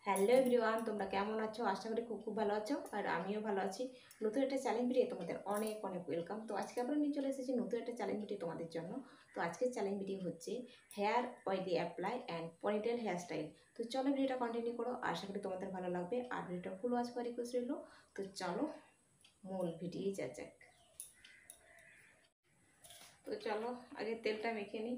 Hello everyone, তোমরা কেমন আছো? আশা করি খুব খুব ভালো আছো, আর আমিও ভালো আছি। নতুন একটা চ্যালেঞ্জ ভিডিও তোমাদের অনেক অনেক ওয়েলকাম। তো আজকে আমরা নিয়ে চলে এসেছি নতুন একটা চ্যালেঞ্জ ভিডিও তোমাদের জন্য। তো আজকের চ্যালেঞ্জ ভিডিও হচ্ছে hair oily apply and ponytail hair style. তো চলো ভিডিওটা কন্টিনিউ করো, আশা করি তোমাদের ভালো লাগবে। আর ভিডিওটা ফুল ওয়াচ করে রিকোয়েস্ট রইলো। তো চলো মূল ভিডিও যা যাক। তো চলো আগে তেলটা মেখে নিই।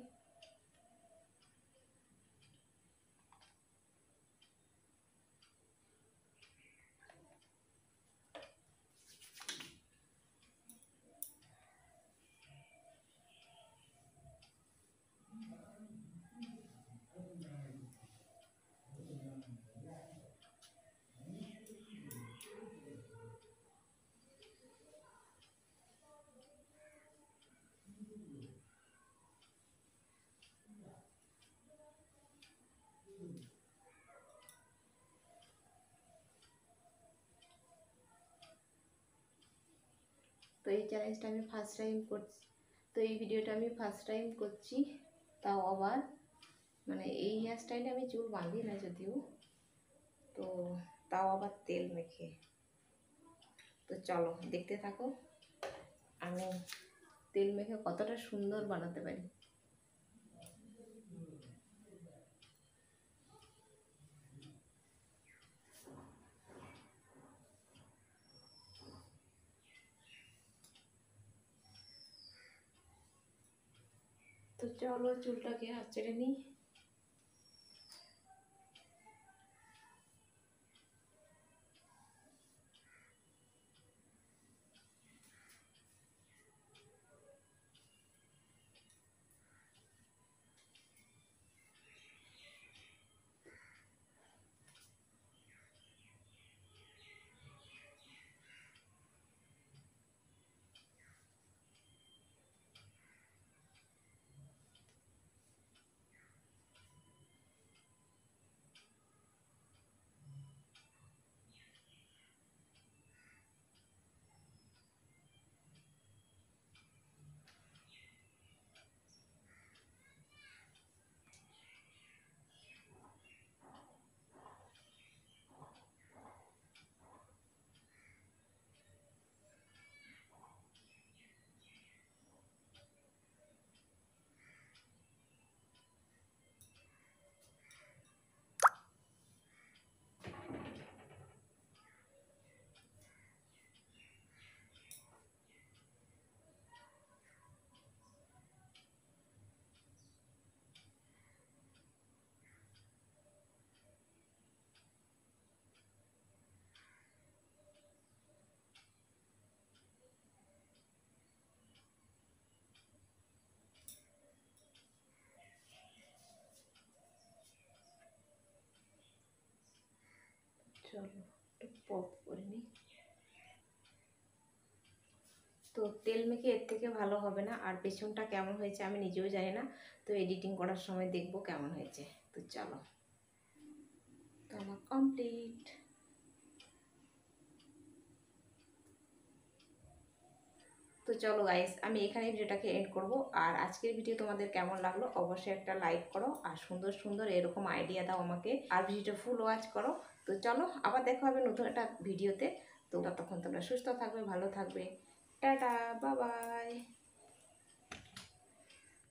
তো এই চ্যালেঞ্জটা আমি ফার্স্ট টাইম করছি। তো এই ভিডিওটা আমি ফার্স্ট টাইম করছি, তাও আবার মানে এই হেয়ার স্টাইলে আমি চুল বাঁধি না যদিও, তো তাও আবার তেল মেখে। তো চলো দেখতে থাকো আমি তেল মেখে কতটা সুন্দর বানাতে পারি। তো চলো চুলটাকে আঁচড়ে নিই। চলো একটু পপ করে নিই। তো তেল মেখে এর থেকে ভালো হবে না, আর পেছনটা কেমন হয়েছে আমি নিজেও জানি না। তো এডিটিং করার সময় দেখবো কেমন হয়েছে। তো চলো, তো আমার কমপ্লিট। তো চলো গাইস, আমি এখানে ভিডিওটাকে এন্ড করব। আর আজকের ভিডিও তোমাদের কেমন লাগলো অবশ্যই একটা লাইক করো, আর সুন্দর সুন্দর এরকম আইডিয়া দাও আমাকে, আর ভিডিওটা ফুল ওয়াচ করো। তো চলো আবার দেখা হবে নতুন একটা ভিডিওতে। তো ততক্ষণ তোমরা সুস্থ থাকবে, ভালো থাকবে। Tata, bye bye.